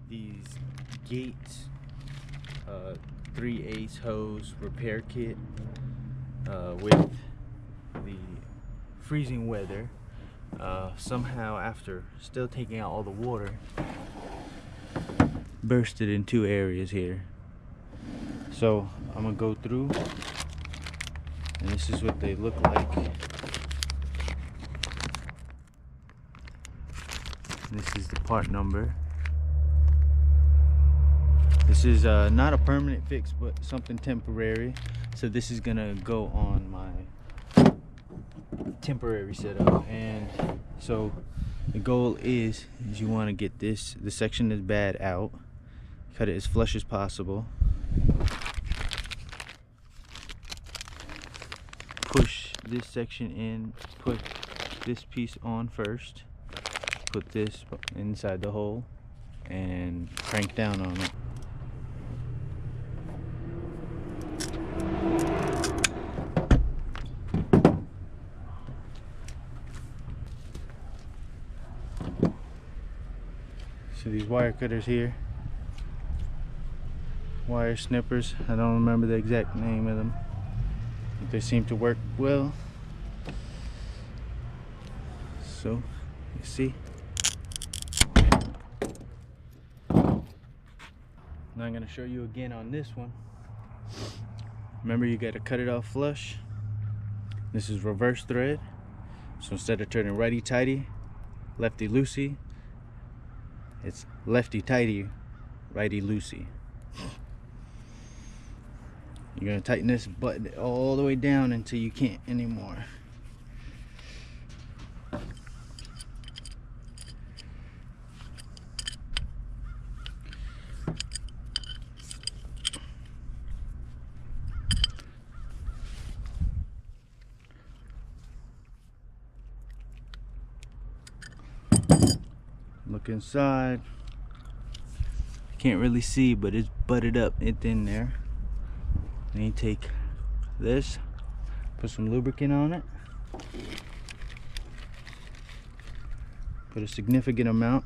these Gates 3/8 hose repair kit with the freezing weather. Somehow, after still taking out all the water, bursted in two areas here. So I'm gonna go through, and this is what they look like. This is the part number. This is not a permanent fix, but something temporary. So this is gonna go on my temporary setup. And so the goal is you want to get the section that's bad out, cut it as flush as possible, push this section in, put this piece on first, put this inside the hole, and crank down on it. So these wire cutters here, wire snippers, I don't remember the exact name of them, but they seem to work well. So you see, now I'm going to show you again on this one. Remember, you got to cut it off flush. This is reverse thread, so instead of turning righty tighty lefty loosey, it's lefty tighty righty loosey. You're going to tighten this button all the way down until you can't anymore. Look inside. Can't really see, but it's butted up. It's in there. Then you take this, put some lubricant on it, put a significant amount.